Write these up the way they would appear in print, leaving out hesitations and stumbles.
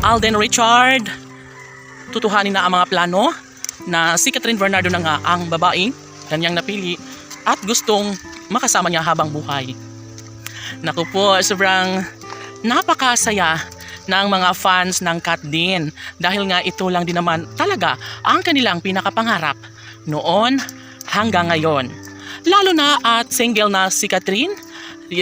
Alden Richard, tutuhanin na ang mga plano na si Catherine Bernardo na nga ang babaeng kanyang napili at gustong makasama niya habang buhay. Naku po, sobrang napakasaya ng mga fans ng Kat din dahil nga ito lang din naman talaga ang kanilang pinakapangarap noon hanggang ngayon. Lalo na at single na si Catherine,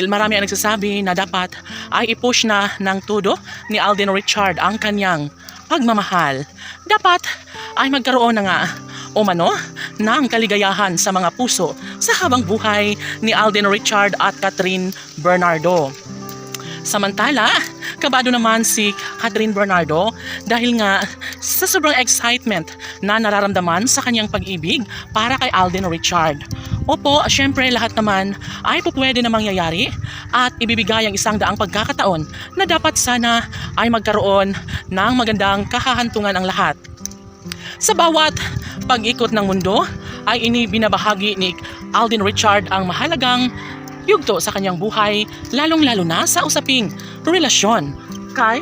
marami ang nagsasabi na dapat ay i-push na ng todo ni Alden Richard ang kanyang pagmamahal. Dapat ay magkaroon na nga umano ng kaligayahan sa mga puso sa habang buhay ni Alden Richard at Catherine Bernardo. Samantala, kabado naman si Catherine Bernardo dahil nga sa sobrang excitement na nararamdaman sa kanyang pag-ibig para kay Alden Richard. Opo, syempre lahat naman ay pupwede na mangyayari at ibibigay ang isang daang pagkakataon na dapat sana ay magkaroon ng magandang kahahantungan ang lahat. Sa bawat pag-ikot ng mundo ay inibinabahagi ni Alden Richard ang mahalagang yugto sa kanyang buhay, lalong-lalo na sa usaping relasyon kay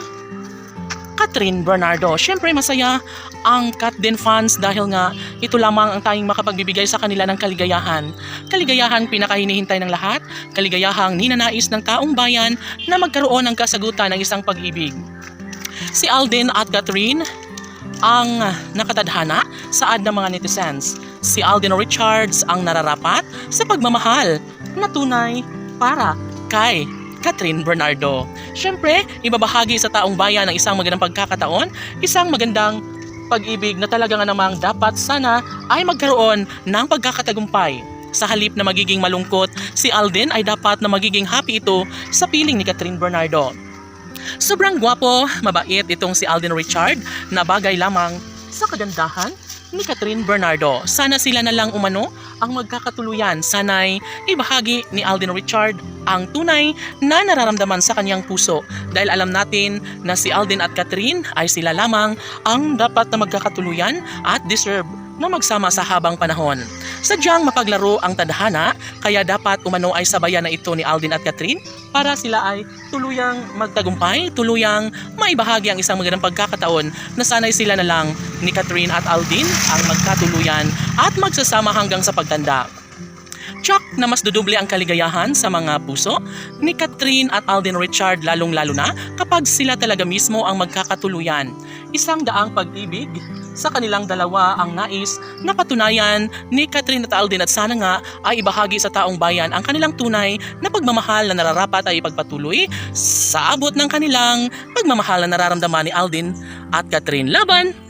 Catherine Bernardo. Siyempre masaya ang Kat din fans dahil nga ito lamang ang tanging makapagbibigay sa kanila ng kaligayahan. Kaligayahang pinakahinihintay ng lahat, kaligayahang ninanais ng taong bayan na magkaroon ng kasagutan ng isang pag-ibig. Si Alden at Catherine ang nakatadhana saad ng mga netizens. Si Alden Richards ang nararapat sa pagmamahal na tunay para kay Catherine Bernardo. Siyempre, ibabahagi sa taong bayan ng isang magandang pagkakataon, isang magandang pag-ibig na talaga nga namang dapat sana ay magkaroon ng pagkakatagumpay. Sa halip na magiging malungkot, si Alden ay dapat na magiging happy ito sa piling ni Catherine Bernardo. Sobrang gwapo, mabait itong si Alden Richard na bagay lamang sa kagandahan ni Catherine Bernardo. Sana sila na lang umano ang magkakatuluyan. Sana'y ibahagi ni Alden Richard ang tunay na nararamdaman sa kanyang puso dahil alam natin na si Alden at Catherine ay sila lamang ang dapat na magkakatuluyan at deserve na magsama sa habang panahon. Sadyang mapaglaro ang tadhana kaya dapat umano ay sabayan na ito ni Alden at Catherine para sila ay tuluyang magtagumpay, tuluyang maibahagi ang isang magandang pagkakataon na sanay sila na lang ni Catherine at Alden ang magkatuluyan at magsasama hanggang sa pagtanda. Tsak na mas dudoble ang kaligayahan sa mga puso ni Catherine at Alden Richard lalong-lalo na kapag sila talaga mismo ang magkakatuluyan. Isang daang pag-ibig sa kanilang dalawa ang nais na patunayan ni Catherine at Alden at sana nga ay ibahagi sa taong bayan ang kanilang tunay na pagmamahal na nararapat ay ipagpatuloy sa abot ng kanilang pagmamahal na nararamdaman ni Alden at Catherine. Laban!